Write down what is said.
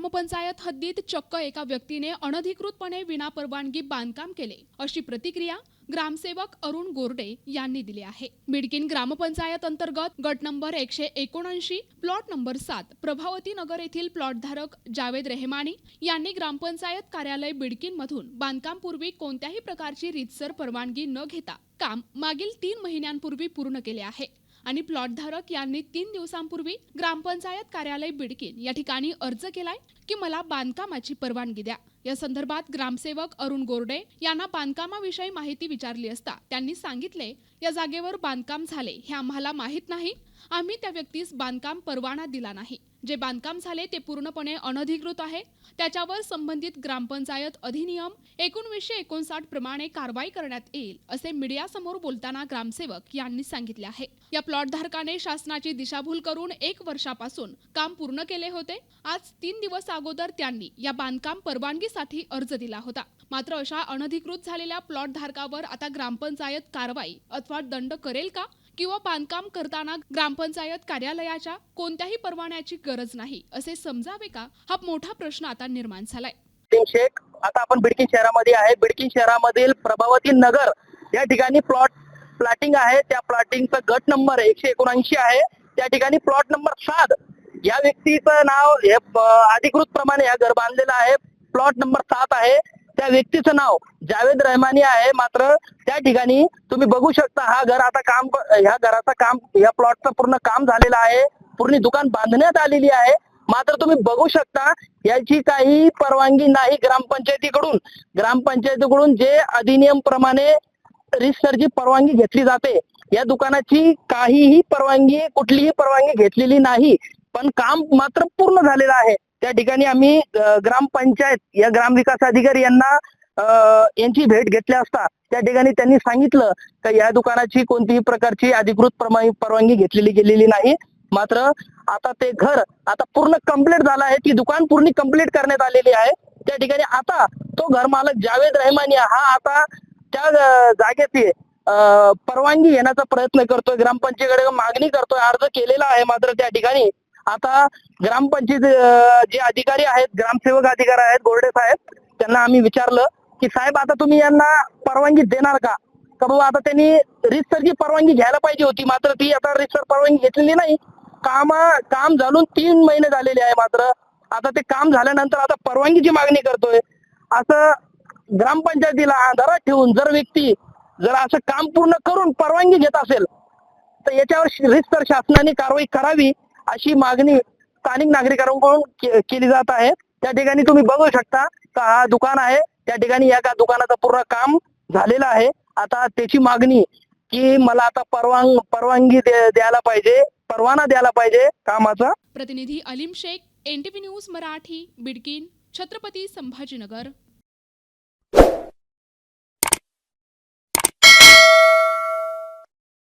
ग्रामपंचायत हद्दीत चक्क एका व्यक्तीने अनधिकृतपणे विनापरवानगी बांधकाम केले, अशी प्रतिक्रिया ग्रामसेवक अरुण गोरडे यांनी दिली आहे। बिडकीन ग्रामपंचायत अंतर्गत गट नंबर 179 प्लॉट नंबर 7 प्रभावती नगर येथील प्लॉटधारक जावेद रेहमानी यांनी ग्रामपंचायत कार्यालय बिडकीन मधून बांधकामपूर्वी कोणत्याही प्रकारची रीतसर परवानगी न घेता काम मागील 3 महिन्यांपूर्वी पूर्ण केले आहे आणि प्लॉटधारक यांनी 3 दिवसांपूर्वी ग्रामपंचायत कार्यालय बिडकीन या ठिकाणी अर्ज केलाय की मला बांधकामाची परवानगी द्या। या संदर्भात ग्रामसेवक अरुण गोरडे यांना बांधकामाविषयी माहिती विचारली असता त्यांनी सांगितले, या जागेवर बांधकाम झाले हे आम्हाला माहित नाही, आम्ही त्या व्यक्तीस बांधकाम परवाना दिला नाही। जे बांधकाम झाले ते पूर्णपणे अनधिकृत आहे, त्याच्यावर संबंधित ग्रामपंचायत अधिनियम 1959 प्रमाणे कारवाई करण्यात येईल, असे मीडियासमोर बोलताना ग्रामसेवक यांनी सांगितले आहे। या प्लॉट धारकाने शासनाची दिशाभूल करून 1 वर्षापासून काम पूर्ण केले होते। आज 3 दिवस अगोदर त्यांनी या बांधकाम परवानगीसाठी अर्ज दिला होता। मात्र अशा अनधिकृत झालेल्या प्लॉट धारकावर आता ग्रामपंचायत कारवाई अथवा दंड करेल का, किंवा बांधकाम करताना ग्रामपंचायत कार्यालयाच्या कोणत्याही परवान्याची गरज नाही असे समजावे का, हा मोठा प्रश्न आता निर्माण झालाय। शेख, आता आपण बिडकीन शहरामध्ये आहे। बिडकीन शहरामधील प्रभावती नगर या ठिकाणी प्लॉटिंग आहे। त्या प्लॉटिंगचा गट नंबर 179 आहे। त्या ठिकाणी प्लॉट नंबर 7 या व्यक्तीचं नाव हे अधिकृत प्रमाणे या घर बांधलेलं आहे। प्लॉट नंबर 7 आहे। त्या व्यक्तीचं नाव जावेद रहमानी आहे। मात्र त्या ठिकाणी तुम्ही बघू शकता ह्या घराचं काम या प्लॉटचं पूर्ण काम झालेलं आहे। पूर्ण दुकान बांधण्यात आलेली आहे। मात्र तुम्ही बघू शकता याची काही परवानगी नाही ग्रामपंचायतीकडून जे अधिनियम प्रमाणे रीतसरची परवानगी घेतली जाते, या दुकानाची काहीही परवानगी कुठलीही परवानगी घेतलेली नाही, पण काम मात्र पूर्ण झालेलं आहे। त्या ठिकाणी आम्ही ग्रामपंचायत या ग्रामविकास अधिकारी यांची भेट घेतली असता त्या ठिकाणी त्यांनी सांगितलं की या दुकानाची कोणतीही प्रकारची अधिकृत परवानगी घेतलेली गेलेली नाही। मात्र आता ते घर आता पूर्ण कंप्लीट झालं आहे। ती दुकान पूर्ण कंप्लीट करण्यात आलेली आहे। त्या ठिकाणी आता तो घर मालक जावेद रहमानी हा आता त्या जागेची परवानगी घेण्याचा प्रयत्न करतोय, ग्रामपंचायतीकडे मागणी करतोय, अर्ज केलेला आहे। मात्र त्या ठिकाणी आता ग्रामपंचायत जे अधिकारी आहेत, ग्रामसेवक अधिकारी आहेत गोरडे साहेब, त्यांना आम्ही विचारलं की साहेब आता तुम्ही यांना परवानगी देणार का बाबा, आता त्यांनी रीतसरची परवानगी घ्यायला पाहिजे होती, मात्र ती आता रीतसर परवानगी घेतलेली नाही। काम झालून 3 महिने झालेले आहे। मात्र आता ते काम झाल्यानंतर आता परवानगीची मागणी करतोय। असं ग्रामपंचायतीला आधारात ठेवून जर असं काम पूर्ण करून परवानगी घेत असेल तर याच्यावर रीतसर शासनाने कारवाई करावी अशी मागणी स्थानिक नागरिकांकडून केली जात आहे। त्या ठिकाणी तुम्ही बघू शकता का हा दुकान आहे। त्या ठिकाणी या दुकानाचं पूर्ण काम झालेलं आहे। आता त्याची मागणी की मला आता परवानगी द्यायला पाहिजे, परवाना द्यायला पाहिजे कामाचा। प्रतिनिधी अलीम शेख, NTV न्यूज मराठी, बिडकीन, छत्रपती संभाजीनगर।